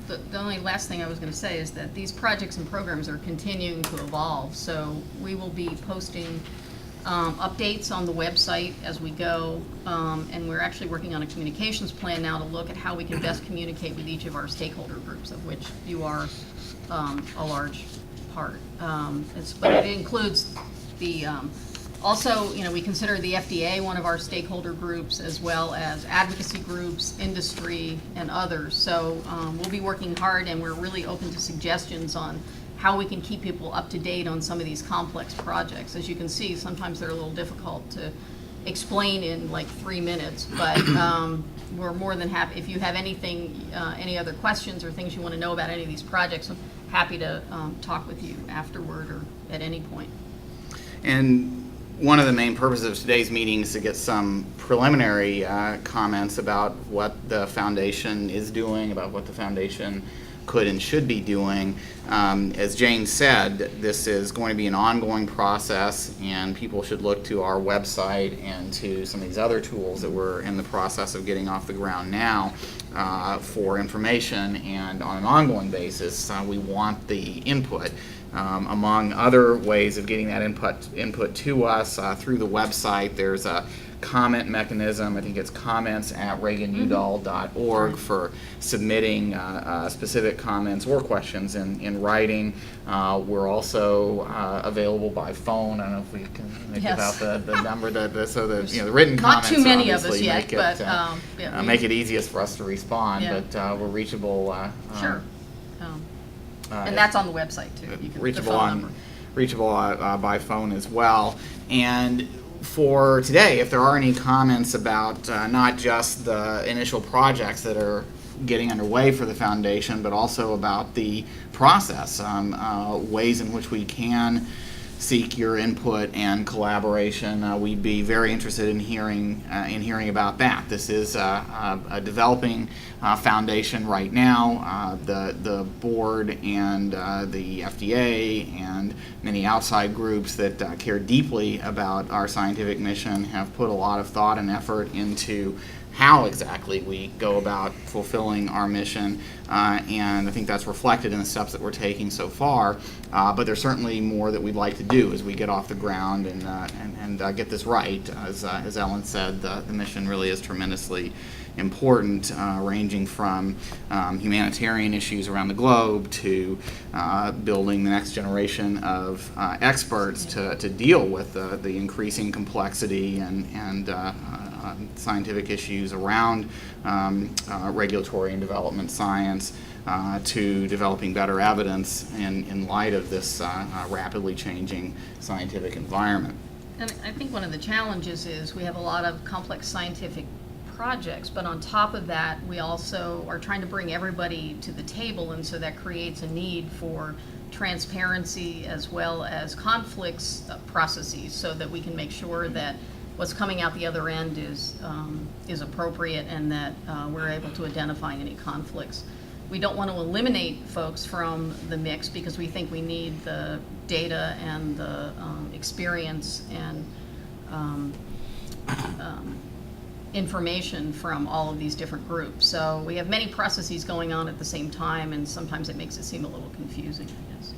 The only last thing I was going to say is that these projects and programs are continuing to evolve, so we will be posting updates on the website as we go, and we're actually working on a communications plan now to look at how we can best communicate with each of our stakeholder groups, of which you are a large part. But it includes the, also, we consider the FDA one of our stakeholder groups, as well as advocacy groups, industry, and others. So we'll be working hard, and we're really open to suggestions on how we can keep people up to date on some of these complex projects. As you can see, sometimes they're a little difficult to explain in like 3 minutes, but we're more than happy. If you have anything, any other questions or things you want to know about any of these projects, I'm happy to talk with you afterward or at any point. And one of the main purposes of today's meeting is to get some preliminary comments about what the foundation is doing, about what the foundation could and should be doing. As Jane said, this is going to be an ongoing process, and people should look to our website and to some of these other tools that we're in the process of getting off the ground now for information. And on an ongoing basis, we want the input. Among other ways of getting that input to us through the website, there's a comment mechanism. I think it's comments@Reagan-Udall.org for submitting specific comments or questions in writing. We're also available by phone. I don't know if we can give out the number so that the written comments. Not too many of us yet, make it easiest for us to respond. Yeah. But we're reachable. Sure. And that's on the website too. You can, reachable by phone as well. And for today, if there are any comments about not just the initial projects that are getting underway for the foundation, but also about the process, ways in which we can seek your input and collaboration, we'd be very interested in hearing about that. This is a developing foundation right now. The board and the FDA and many outside groups that care deeply about our scientific mission have put a lot of thought and effort into how exactly we go about fulfilling our mission, and I think that's reflected in the steps that we're taking so far. But there's certainly more that we'd like to do as we get off the ground and get this right. As Ellen said, the mission really is tremendously important, ranging from humanitarian issues around the globe to building the next generation of experts to deal with the increasing complexity and scientific issues around regulatory and development science, to developing better evidence in light of this rapidly changing scientific environment. And I think one of the challenges is we have a lot of complex scientific projects, but on top of that, we also are trying to bring everybody to the table, and so that creates a need for transparency as well as conflicts processes, so that we can make sure that what's coming out the other end is appropriate, and that we're able to identify any conflicts. We don't want to eliminate folks from the mix because we think we need the data and the experience and information from all of these different groups. So we have many processes going on at the same time, and sometimes it makes it seem a little confusing, I guess.